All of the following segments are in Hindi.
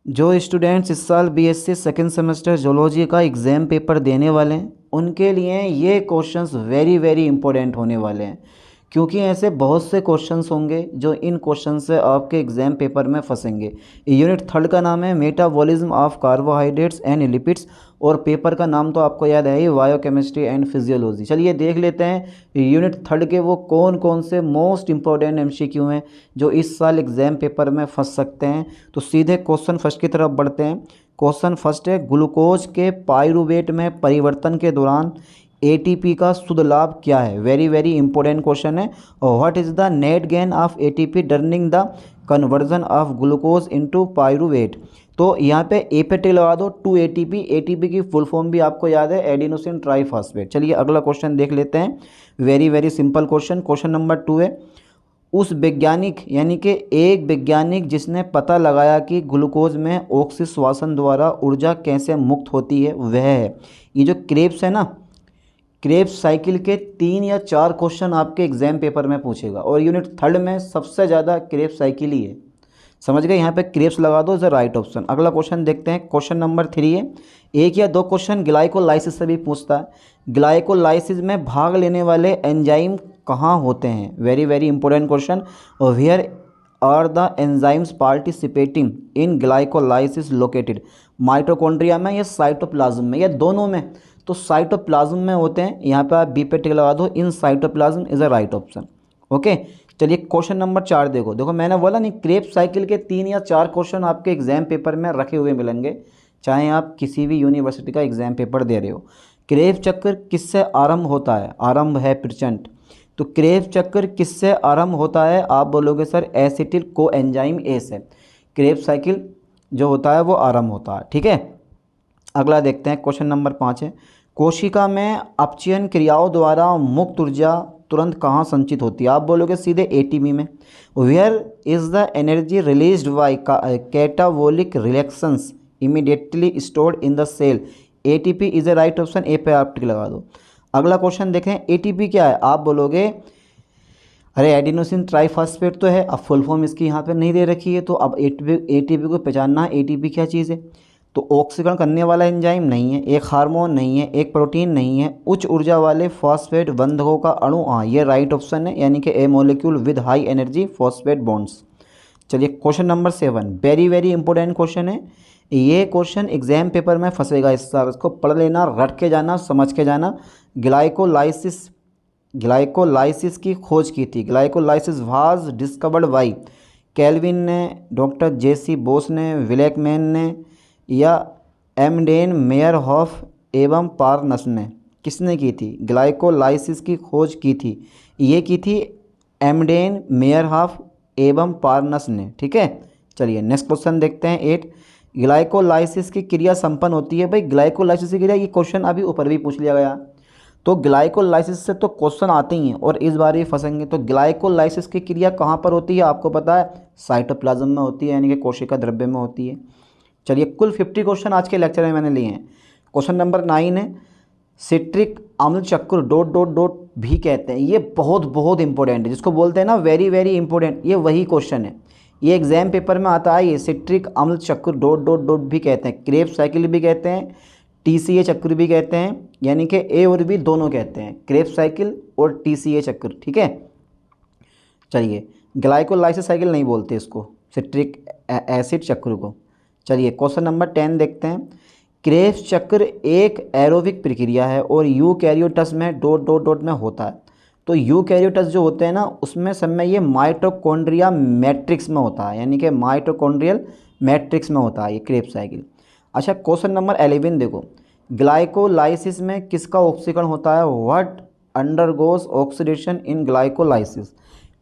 जो स्टूडेंट्स इस साल बीएससी सेकेंड सेमेस्टर जोलॉजी का एग्ज़ाम पेपर देने वाले हैं उनके लिए ये क्वेश्चंस वेरी वेरी इंपॉर्टेंट होने वाले हैं, क्योंकि ऐसे बहुत से क्वेश्चंस होंगे जो इन क्वेश्चन से आपके एग्ज़ाम पेपर में फंसेंगे। यूनिट थर्ड का नाम है metabolism of carbohydrates and lipids, और पेपर का नाम तो आपको याद है ही, बायोकेमिस्ट्री एंड फिजियोलॉजी। चलिए देख लेते हैं यूनिट थर्ड के वो कौन कौन से मोस्ट इंपॉर्टेंट एमसीक्यू हैं जो इस साल एग्ज़ाम पेपर में फंस सकते हैं। तो सीधे क्वेश्चन फर्स्ट की तरफ बढ़ते हैं। क्वेश्चन फर्स्ट है, ग्लूकोज के पाइरूवेट में परिवर्तन के दौरान एटीपी का शुद्ध लाभ क्या है। वेरी वेरी इंपॉर्टेंट क्वेश्चन है। और what is the net gain of ATP during the conversion of glucose into pyruvate. तो यहाँ पे ए पे टिक लगा दो, 2 एटीपी। एटीपी की फुल फॉर्म भी आपको याद है, एडिनोसिन ट्राइफॉस्फेट। चलिए अगला क्वेश्चन देख लेते हैं। Very very simple question, question number 2 है, उस वैज्ञानिक यानी कि एक वैज्ञानिक जिसने पता लगाया कि ग्लूकोज में ऑक्सीश्वासन द्वारा ऊर्जा कैसे मुक्त होती है वह है। ये जो क्रेब्स है ना, क्रेब्स साइकिल के 3 या 4 क्वेश्चन आपके एग्जाम पेपर में पूछेगा, और यूनिट थर्ड में सबसे ज़्यादा क्रेब्स साइकिल ही है। समझ गए, यहाँ पे क्रेब्स लगा दो, इज द राइट ऑप्शन। अगला क्वेश्चन देखते हैं, क्वेश्चन नंबर 3 है, 1 या 2 क्वेश्चन ग्लाइकोलाइसिस से भी पूछता है। ग्लाइकोलाइसिस में भाग लेने वाले एंजाइम कहाँ होते हैं। Very very important question. और where are the enzymes participating in glycolysis located. Mitochondria में या साइटोप्लाज्म में या दोनों में। तो साइटोप्लाज्म में होते हैं, यहाँ पे आप बी पे टिक लगा दो, in cytoplasm is a right option. Okay, चलिए क्वेश्चन नंबर 4 देखो। देखो मैंने बोला नहीं, क्रेब्स साइकिल के 3 या 4 क्वेश्चन आपके एग्जाम पेपर में रखे हुए मिलेंगे, चाहे आप किसी भी यूनिवर्सिटी का एग्जाम पेपर दे रहे हो। क्रेब्स चक्र किससे आरंभ होता है। आरंभ है प्रचंड। तो क्रेब्स चक्र किससे आरंभ होता है, आप बोलोगे सर एसिटिल कोएंजाइम ए से। क्रेब्स साइकिल जो होता है वो आरंभ होता है, ठीक है। अगला देखते हैं, क्वेश्चन नंबर 5 है, कोशिका में अपचयन क्रियाओं द्वारा मुक्त ऊर्जा तुरंत कहाँ संचित होती है। आप बोलोगे सीधे एटीपी में। Where is the energy released by catabolic reactions immediately stored in the cell. ATP is a right option, A पे आप टिक लगा दो। अगला क्वेश्चन देखें, एटीपी क्या है। आप बोलोगे अरे एडिनोसिन ट्राइफॉस्फेट तो है, अब फुल फॉर्म इसकी यहाँ पे नहीं दे रखी है, तो अब एटीपी को पहचानना, एटीपी क्या चीज़ है। तो ऑक्सीकरण करने वाला एंजाइम नहीं है, एक हार्मोन नहीं है, एक प्रोटीन नहीं है, उच्च ऊर्जा वाले फॉस्फेट बंधकों का अणु, हाँ ये राइट ऑप्शन है, यानी कि a molecule with high energy phosphate bonds. चलिए question number 7, very very important question है। ये क्वेश्चन एग्जाम पेपर में फंसेगा इस साल, इसको पढ़ लेना, रट के जाना, समझ के जाना। ग्लाइकोलाइसिस, ग्लाइकोलाइसिस की खोज की थी। Glycolysis was discovered by Calvin ने, डॉक्टर जेसी बोस ने, विलेकमैन ने, या एमडेन मेयरहॉफ एवं पार्नस ने। किसने की थी ग्लाइकोलाइसिस की खोज की थी। ये की थी एमडेन मेयरहॉफ एवं पार्नस ने, ठीक है। चलिए नेक्स्ट क्वेश्चन देखते हैं 8, ग्लाइकोलाइसिस की क्रिया संपन्न होती है। भाई ग्लाइकोलाइसिस की क्रिया, ये क्वेश्चन अभी ऊपर भी पूछ लिया गया। तो ग्लाइकोलाइसिस से तो क्वेश्चन आते ही हैं और इस बार भी फंसेंगे। तो ग्लाइकोलाइसिस की क्रिया कहाँ पर होती है, आपको पता है, साइटोप्लाज्म में होती है, यानी कि कोशिका द्रव्य में होती है। चलिए कुल 50 क्वेश्चन आज के लेक्चर में मैंने लिए हैं। क्वेश्चन नंबर 9 है, सिट्रिक अम्ल चक्र डॉट डॉट डॉट भी कहते हैं। ये बहुत बहुत इंपॉर्टेंट है, जिसको बोलते हैं ना वेरी वेरी इंपॉर्टेंट, ये वही क्वेश्चन है, ये एग्जाम पेपर में आता है। ये सिट्रिक अम्ल चक्र डॉट डॉट डॉट भी कहते हैं, क्रेब्स साइकिल भी कहते हैं, टीसीए चक्र भी कहते हैं, यानी कि ए और बी दोनों कहते हैं, क्रेब्स साइकिल और टीसीए चक्र, ठीक है। चलिए ग्लाइकोलाइसिस साइकिल नहीं बोलते इसको, सिट्रिक एसिड चक्र को। चलिए क्वेश्चन नंबर 10 देखते हैं, क्रेब्स चक्र एक एरोबिक प्रक्रिया है और यूकैरियोट्स में डॉट डॉट डॉट में होता है। तो यूकैरियोट्स जो होते हैं ना, उसमें सब में ये माइटोकॉन्ड्रिया मैट्रिक्स में होता है, यानी कि माइटोकॉन्ड्रियल मैट्रिक्स में होता है ये क्रेब्स साइकिल। अच्छा क्वेश्चन नंबर 11 देखो, ग्लाइकोलाइसिस में किसका ऑक्सीकरण होता है। What undergoes oxidation in glycolysis.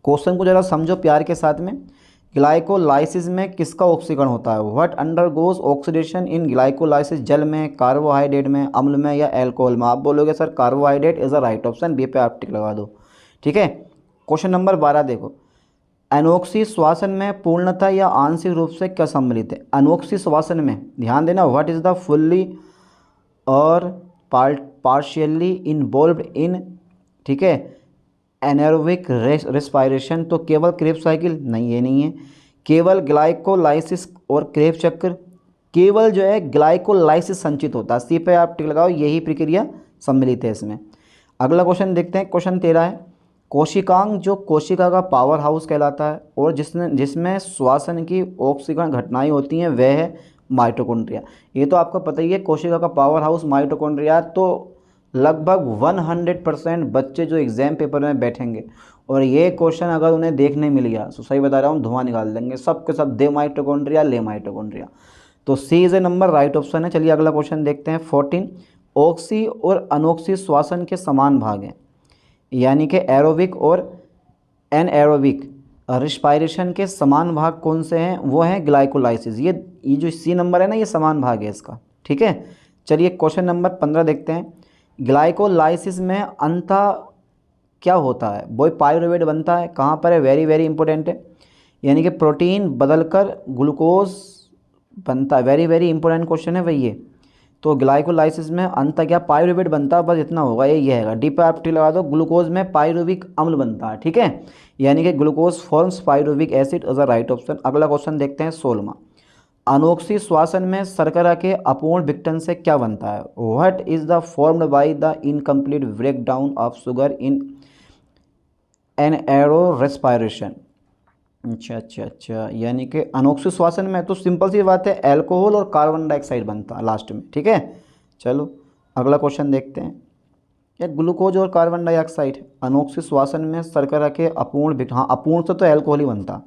Question को ज़रा समझो प्यार के साथ में, ग्लाइकोलाइसिस में किसका ऑक्सीकरण होता है। What undergoes oxidation in glycolysis, जल में, कार्बोहाइड्रेट में, अम्ल में या एल्कोहल में। आप बोलोगे sir carbohydrate is a right option, B पे आप टिक लगा दो, ठीक है। क्वेश्चन नंबर 12 देखो, अनोक्सी श्वासन में पूर्णतः या आंशिक रूप से क्या सम्मिलित है। अनोक्सी श्वासन में ध्यान देना, व्हाट इज द फुल्ली और पार्शियली इन्वॉल्व्ड इन, ठीक है, एनारोबिक रेस्पायरेशन। तो केवल क्रेब्स साइकिल नहीं, ये नहीं है। केवल ग्लाइकोलाइसिस और क्रेब्स चक्र, केवल जो है ग्लाइकोलाइसिस संचित होता है। सी पे आप टिक लगाओ, यही प्रक्रिया सम्मिलित है इसमें। अगला क्वेश्चन देखते हैं, क्वेश्चन 13 है, कोशिकांग जो कोशिका का पावर हाउस कहलाता है और जिसमें श्वसन की ऑक्सीकरण घटनाएं होती हैं वह है माइटोकॉन्ड्रिया। ये तो आपको पता ही है, कोशिका का पावर हाउस माइटोकॉन्ड्रिया। तो लगभग 100% बच्चे जो एग्ज़ाम पेपर में बैठेंगे और ये क्वेश्चन अगर उन्हें देखने मिल गया तो सही बता रहा हूँ, धुआं निकाल देंगे सब के सब, दे माइटोकॉन्ड्रिया ले माइटोकॉन्ड्रिया। तो C is A number, right option है। चलिए अगला क्वेश्चन देखते हैं 14, ऑक्सी और अनोक्सी श्वसन के समान भाग हैं, यानी कि एरोबिक और एनएरोबिक रिस्पायरेशन के समान भाग कौन से हैं? वो हैं ग्लाइकोलाइसिस। ये जो सी नंबर है ना, ये समान भाग है इसका, ठीक है। चलिए क्वेश्चन नंबर 15 देखते हैं, ग्लाइकोलाइसिस में अंतः क्या होता है? वो पायरुवेट बनता है, कहाँ पर है? वेरी वेरी इंपॉर्टेंट है, यानी कि प्रोटीन बदलकर ग्लूकोज बनता है। वेरी वेरी इंपॉर्टेंट क्वेश्चन है भाई ये। तो ग्लाइकोलाइसिस में अंतः क्या? पायरुवेट बनता है, बस इतना होगा, ये हैगा। डी पे आप टी लगा दो, ग्लूकोज में पायरुविक अम्ल बनता है, ठीक है, यानी कि glucose forms pyruvic acid is a right option. अगला क्वेश्चन देखते हैं 16वां, अनोक्सी श्वसन में शर्करा के अपूर्ण विघटन से क्या बनता है? What is the formed by the incomplete break down of sugar in anaero respiration. अच्छा, यानी कि अनोक्सी श्वसन में तो सिंपल सी बात है, अल्कोहल और कार्बन डाइऑक्साइड बनता है लास्ट में, ठीक है। चलो अगला क्वेश्चन देखते हैं, या ग्लूकोज और कार्बन डाइऑक्साइड अनोक्सी श्वसन में शर्करा के अपूर्ण, हाँ अपूर्ण से तो अल्कोहल ही बनता।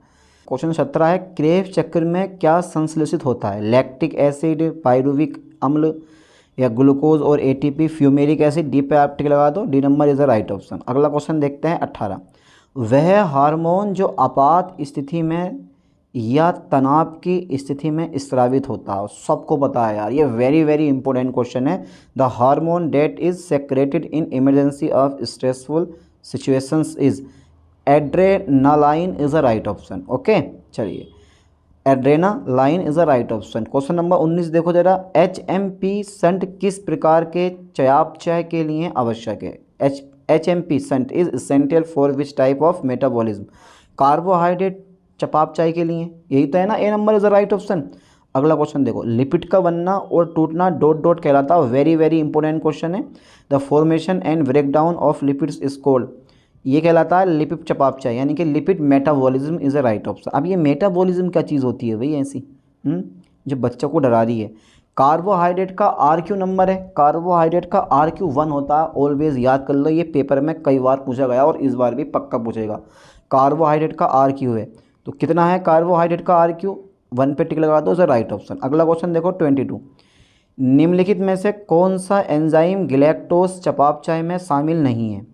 क्वेश्चन 17 है, क्रेव चक्र में क्या संश्लेषित होता है? लैक्टिक एसिड, पायरुविक अम्ल, या ग्लूकोज और एटीपी, फ्यूमेरिक एसिड। डी पे आप टिक लगा दो, D number is the right option. अगला क्वेश्चन देखते हैं 18, वह हार्मोन जो आपात स्थिति में या तनाव की स्थिति में स्रावित होता है। सबको पता है यार, ये वेरी वेरी इंपॉर्टेंट क्वेश्चन है। The hormone that is secreted in emergency of stressful situations is adrenaline is a right option. Okay, चलिए adrenaline is a right option. Question number 19 देखो जरा, HMP शंट किस प्रकार के चयापचय के लिए आवश्यक है? HMP shunt is essential for which type of metabolism? Carbohydrate चयापचय के लिए, यही तो है ना, A number is the right option. अगला क्वेश्चन देखो, लिपिड का बनना और टूटना डॉट डॉट कहलाता है। वेरी वेरी इंपॉर्टेंट क्वेश्चन है। The formation and breakdown of lipids is called, ये कहलाता है लिपिड चयापचय, यानी कि lipid metabolism is a right option. अब ये मेटाबॉलिज्म क्या चीज़ होती है भाई ऐसी, जो बच्चों को डरा रही है? कार्बोहाइड्रेट का RQ नंबर है, कार्बोहाइड्रेट का RQ 1 होता है, ऑलवेज याद कर लो, ये पेपर में कई बार पूछा गया और इस बार भी पक्का पूछेगा। कार्बोहाइड्रेट का RQ है, तो कितना है कार्बोहाइड्रेट का RQ? 1 पे टिक लगा दो, इज अ राइट ऑप्शन। अगला क्वेश्चन देखो 22, निम्नलिखित में से कौन सा एंजाइम गैलेक्टोज चयापचय में शामिल नहीं है?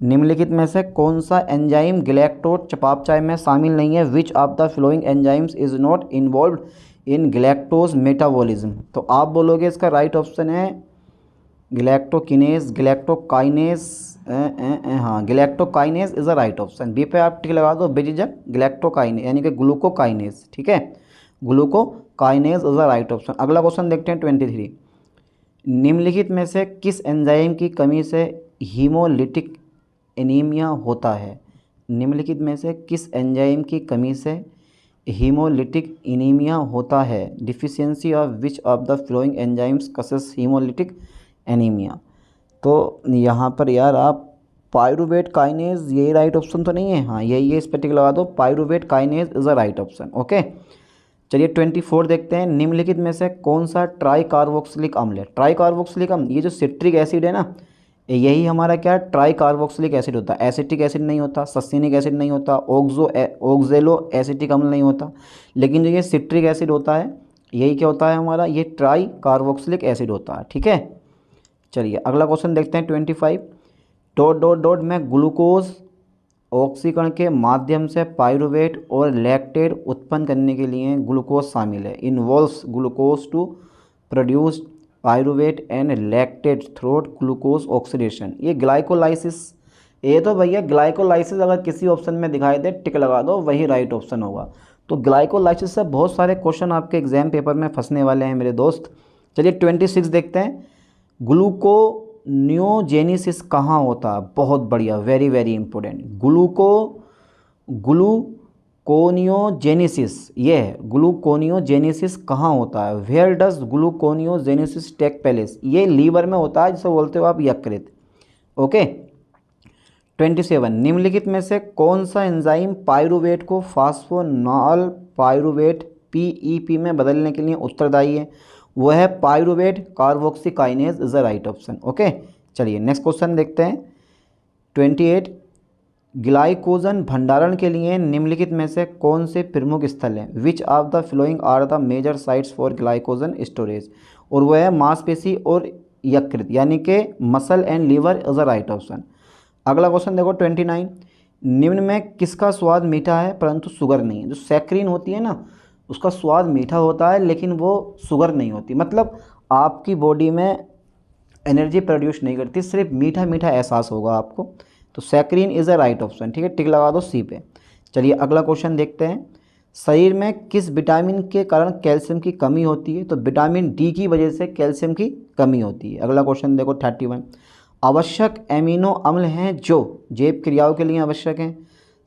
निम्नलिखित में से कौन सा एंजाइम गैलेक्टोज चयापचय में शामिल नहीं है? विच of the following enzymes is not involved in galactose metabolism? तो आप बोलोगे इसका राइट ऑप्शन है गैलेक्टोकिनेज, गैलेक्टोकाइनेज, हाँ galactokinase is a right option. B पे आप टिक लगा दो बेझिझक, गैलेक्टोकाइनेज यानी कि ग्लूकोकाइनेज, ठीक है, glucokinase is a right option. अगला क्वेश्चन देखते हैं 23, निम्नलिखित में से किस एंजाइम की कमी से हीमोलिटिक एनीमिया होता है? निम्नलिखित में से किस एंजाइम की कमी से हीमोलिटिक एनीमिया होता है? Deficiency of which of the following enzymes causes haemolytic anaemia? तो यहाँ पर यार आप पायरुवेट काइनेज, यही राइट ऑप्शन तो नहीं है? हाँ यही है, इस पर टिक लगा दो, pyruvate kinase is a right option. Okay, चलिए 24 देखते हैं, निम्नलिखित में से कौन सा ट्राई कार्बोक्सिलिक अम्ल है? ट्राई कार्बोक्सिलिक अम्ल, ये जो सिट्रिक एसिड है ना, यही हमारा क्या ट्राई कार्बोक्सिलिक एसिड होता है। एसिटिक एसिड नहीं होता, सस्सिनिक एसिड नहीं होता, ऑक्जेलो एसिटिक अम्ल नहीं होता, लेकिन जो ये सिट्रिक एसिड होता है यही क्या होता है हमारा, ये ट्राई कार्बोक्सिलिक एसिड होता है, ठीक है। चलिए अगला क्वेश्चन देखते हैं 25, डॉट डॉट डॉट में ग्लूकोज ऑक्सीकरण के माध्यम से पायरुवेट और लैक्टेट उत्पन्न करने के लिए ग्लूकोज शामिल है। Involves glucose to produce pyruvate and lactate throat glucose oxidation. ये ग्लाइकोलाइसिस, ये तो भैया ग्लाइकोलाइसिस अगर किसी ऑप्शन में दिखाई दे टिक लगा दो, वही राइट ऑप्शन होगा। तो ग्लाइकोलाइसिस से बहुत सारे क्वेश्चन आपके एग्जाम पेपर में फंसने वाले हैं मेरे दोस्त। चलिए 26 देखते हैं, ग्लूकोनियोजेनेसिस कहाँ होता है? बहुत बढ़िया, वेरी वेरी इंपॉर्टेंट। ग्लूकोनियोजेनेसिस, ये है ग्लूकोनियोजेनेसिस कहाँ होता है, where does gluconeogenesis take place, ये लीवर में होता है जिसे बोलते हो आप यकृत। ओके। 27, निम्नलिखित में से कौन सा एंजाइम पायरुवेट को फास्फोनॉल पायरुवेट पीईपी में बदलने के लिए उत्तरदायी है, वह है pyruvate carboxykinase is the right option. Okay, चलिए नेक्स्ट क्वेश्चन देखते हैं। 28, ग्लाइकोजन भंडारण के लिए निम्नलिखित में से कौन से प्रमुख स्थल हैं, which of the following are the major sites for glycogen storage, और वह है मांसपेशी और यकृत, यानी कि muscle and liver is the right option. अगला क्वेश्चन देखो 29, निम्न में किसका स्वाद मीठा है परंतु शुगर नहीं है। जो सैक्रीन होती है ना, उसका स्वाद मीठा होता है लेकिन वो शुगर नहीं होती, मतलब आपकी बॉडी में एनर्जी प्रोड्यूस नहीं करती, सिर्फ मीठा मीठा एहसास होगा आपको। तो saccharin is a right option, ठीक है, टिक लगा दो सी पे। चलिए अगला क्वेश्चन देखते हैं। शरीर में किस विटामिन के कारण कैल्शियम की कमी होती है, तो विटामिन डी की वजह से कैल्शियम की कमी होती है। अगला क्वेश्चन देखो 31, आवश्यक एमिनो अम्ल हैं जो जैव क्रियाओं के लिए आवश्यक हैं,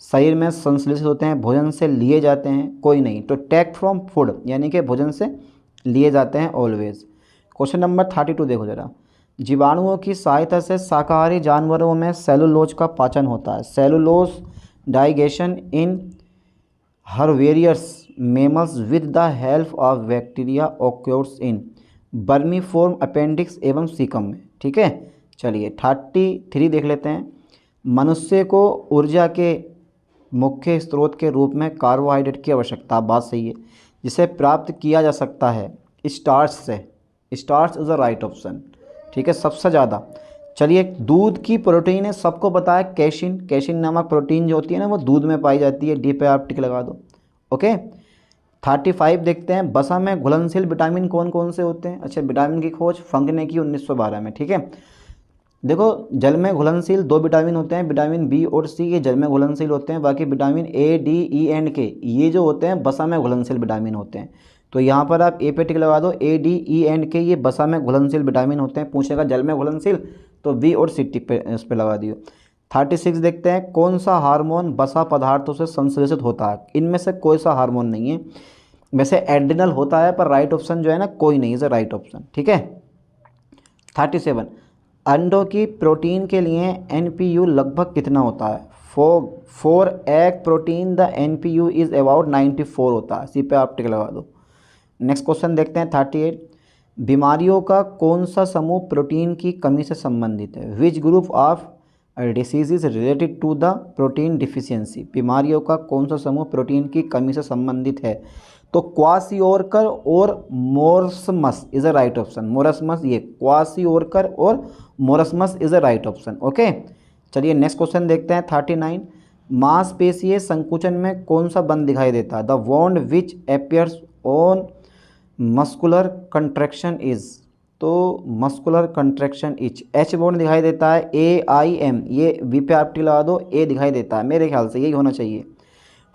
शरीर में संश्लेषित होते हैं, भोजन से लिए जाते हैं, कोई नहीं, तो टेक फ्रॉम फूड, यानी कि भोजन से लिए जाते हैं ऑलवेज। क्वेश्चन नंबर 32 देखो जरा, जीवाणुओं की सहायता से शाकाहारी जानवरों में सेलुलोज का पाचन होता है, cellulose digestion in herbivorous mammals with the help of bacteria occurs in vermiform appendix एवं सीकम में, ठीक है। चलिए 33 देख लेते हैं। मनुष्य को ऊर्जा के मुख्य स्रोत के रूप में कार्बोहाइड्रेट की आवश्यकता, बात सही है, जिसे प्राप्त किया जा सकता है स्टार्च से, starch is the right option, ठीक है, सबसे ज़्यादा। चलिए दूध की प्रोटीन है, सबको पता है कैशिन, कैशिन नामक प्रोटीन जो होती है ना वो दूध में पाई जाती है, डी पे आप टिक लगा दो। ओके। 35 देखते हैं, वसा में घुलनशील विटामिन कौन कौन से होते हैं। अच्छा, विटामिन की खोज फंक ने की 1912 में, ठीक है। देखो जल में घुलनशील 2 विटामिन होते हैं, विटामिन बी और सी, ये जल में घुलनशील होते हैं, बाकी vitamin A D E and के ये जो होते हैं वसा में घुलनशील विटामिन होते हैं। तो यहाँ पर आप ए पे टिक लगा दो, ए डी ई एंड के ये वसा में घुलनशील विटामिन होते हैं। पूछेगा जल में घुलनशील तो बी और सी टिक पे इस पर लगा दियो। 36 देखते हैं, कौन सा हार्मोन वसा पदार्थों से संश्लेषित होता है, इनमें से कोई सा हार्मोन नहीं है, वैसे एड्रिनल होता है पर राइट ऑप्शन जो है ना कोई नहीं है राइट ऑप्शन, ठीक है। 37, अंडों की प्रोटीन के लिए NPU लगभग कितना होता है, for egg protein the NPU is about 94 होता है, सी पे आप टिक लगा दो। नेक्स्ट क्वेश्चन देखते हैं 38, बीमारियों का कौन सा समूह प्रोटीन की कमी से संबंधित है, which group of diseases related to the protein deficiency, बीमारियों का कौन सा समूह प्रोटीन की कमी से संबंधित है, तो क्वासियोरकर और marasmus is a right option, marasmus, ये क्वासियोरकर और marasmus is a right option. Okay. चलिए नेक्स्ट क्वेश्चन देखते हैं 39, मांसपेशीय संकुचन में कौन सा बंध दिखाई देता है, the bond which appears on muscular contraction is, तो मस्कुलर कंट्रैक्शन इच, एच बॉन्ड दिखाई देता है, AIM, ये वी पे आप टी लगा दो, ए दिखाई देता है, मेरे ख्याल से यही होना चाहिए।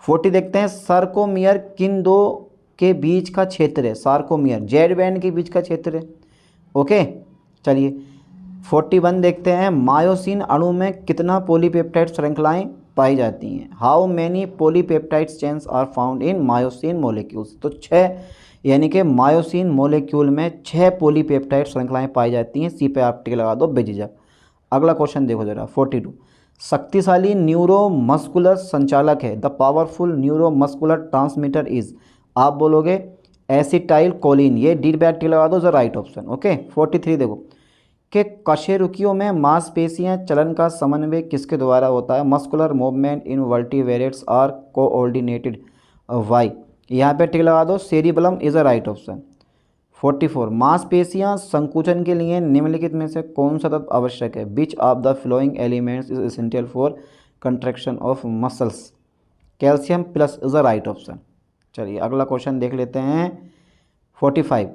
40 देखते हैं, सार्कोमियर किन दो के बीच का क्षेत्र है, सार्कोमियर जेड बैंड के बीच का क्षेत्र है। ओके। चलिए 41 देखते हैं, मायोसिन अणु में कितना पॉलीपेप्टाइड श्रृंखलाएं पाई जाती हैं, how many polypeptide chains are found in myosin molecules, तो 6, यानी कि मायोसिन मोलिक्यूल में 6 पॉलीपेप्टाइड श्रृंखलाएं पाई जाती हैं, सी पे आप टिक लगा दो बेझिझक। अगला क्वेश्चन देखो जरा 42, शक्तिशाली न्यूरोमस्कुलर संचालक है, the powerful neuromuscular transmitter is, आप बोलोगे एसिटाइल कोलिन, ये डी पे टिक लगा दो, द राइट ऑप्शन। ओके। 43 देखो कि कशेरुकियों में मांसपेशियां चलन का समन्वय किसके द्वारा होता है, muscular movement in vertebrates are coordinated by, यहाँ पे टिक लगा दो, cerebellum is a right option. 44, मांसपेशियां संकुचन के लिए निम्नलिखित में से कौन सा तत्व आवश्यक है, विच of the flowing elements is essential for contraction of muscles, calcium plus is a right option. चलिए अगला क्वेश्चन देख लेते हैं 45,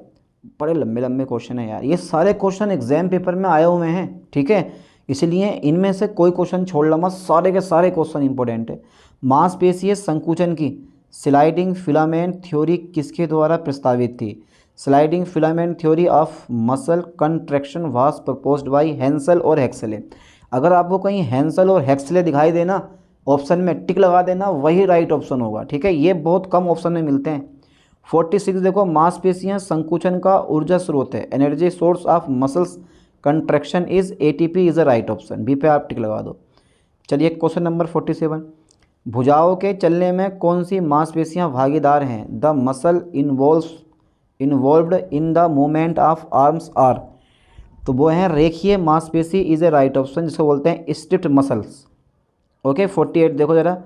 बड़े लंबे लंबे क्वेश्चन है यार, ये सारे क्वेश्चन एग्जाम पेपर में आए हुए हैं, ठीक है, इसलिए इनमें से कोई क्वेश्चन छोड़ लो मत, सारे के सारे क्वेश्चन इंपॉर्टेंट है। मांसपेशीय संकुचन की स्लाइडिंग फिलामेंट थ्योरी किसके द्वारा प्रस्तावित थी, sliding filament theory of muscle contraction was proposed by Hansel और हेक्सले। अगर आपको कहीं हेंसल और हेक्सले दिखाई देना ऑप्शन में टिक लगा देना, वही राइट ऑप्शन होगा। ठीक है, ये बहुत कम ऑप्शन में मिलते हैं। 46 देखो, मांसपेशियां संकुचन का ऊर्जा स्रोत है, energy source of muscles contraction is ATP is a right option, B पे आप टिक लगा दो। चलिए क्वेश्चन नंबर 47, भुजाओं के चलने में कौन सी मांसपेशियां भागीदार हैं? The muscle involved in the movement of arms are, तो वो हैं रेखीय मांसपेशी इज ए राइट ऑप्शन, जिसको बोलते हैं स्टिफ्ड मसल्स। ओके 48 देखो जरा,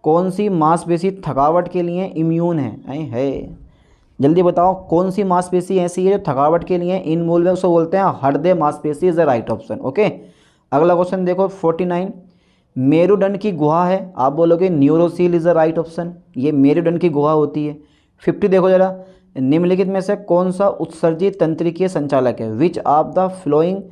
कौन सी मांसपेशी थकावट के लिए इम्यून है? जल्दी बताओ कौन सी मांसपेशी ऐसी है जो थकावट के लिए इनमूल है, उसको बोलते हैं हृदय मांसपेशी is the right option. Okay अगला क्वेश्चन देखो 49, मेरुदंड की गुहा है, आप बोलोगे न्यूरोसील इज द राइट ऑप्शन, ये मेरुदंड की गुहा होती है। 50 देखो जरा, निम्नलिखित में से कौन सा उत्सर्जी तंत्रिकीय संचालक है? विच of the following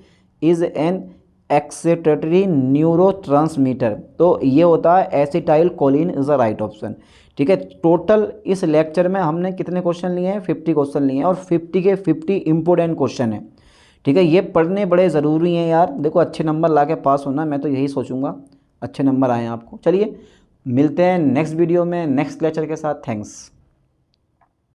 is an excitatory neurotransmitter, तो ये होता है acetyl choline is the right option. ठीक है, टोटल इस लेक्चर में हमने कितने क्वेश्चन लिए हैं? 50 क्वेश्चन लिए हैं और 50 के 50 इंपॉर्टेंट क्वेश्चन हैं। ठीक है, ये पढ़ने बड़े ज़रूरी हैं यार, देखो अच्छे नंबर ला के पास होना, मैं तो यही सोचूंगा अच्छे नंबर आए आपको। चलिए मिलते हैं नेक्स्ट वीडियो में नेक्स्ट लेक्चर के साथ। थैंक्स।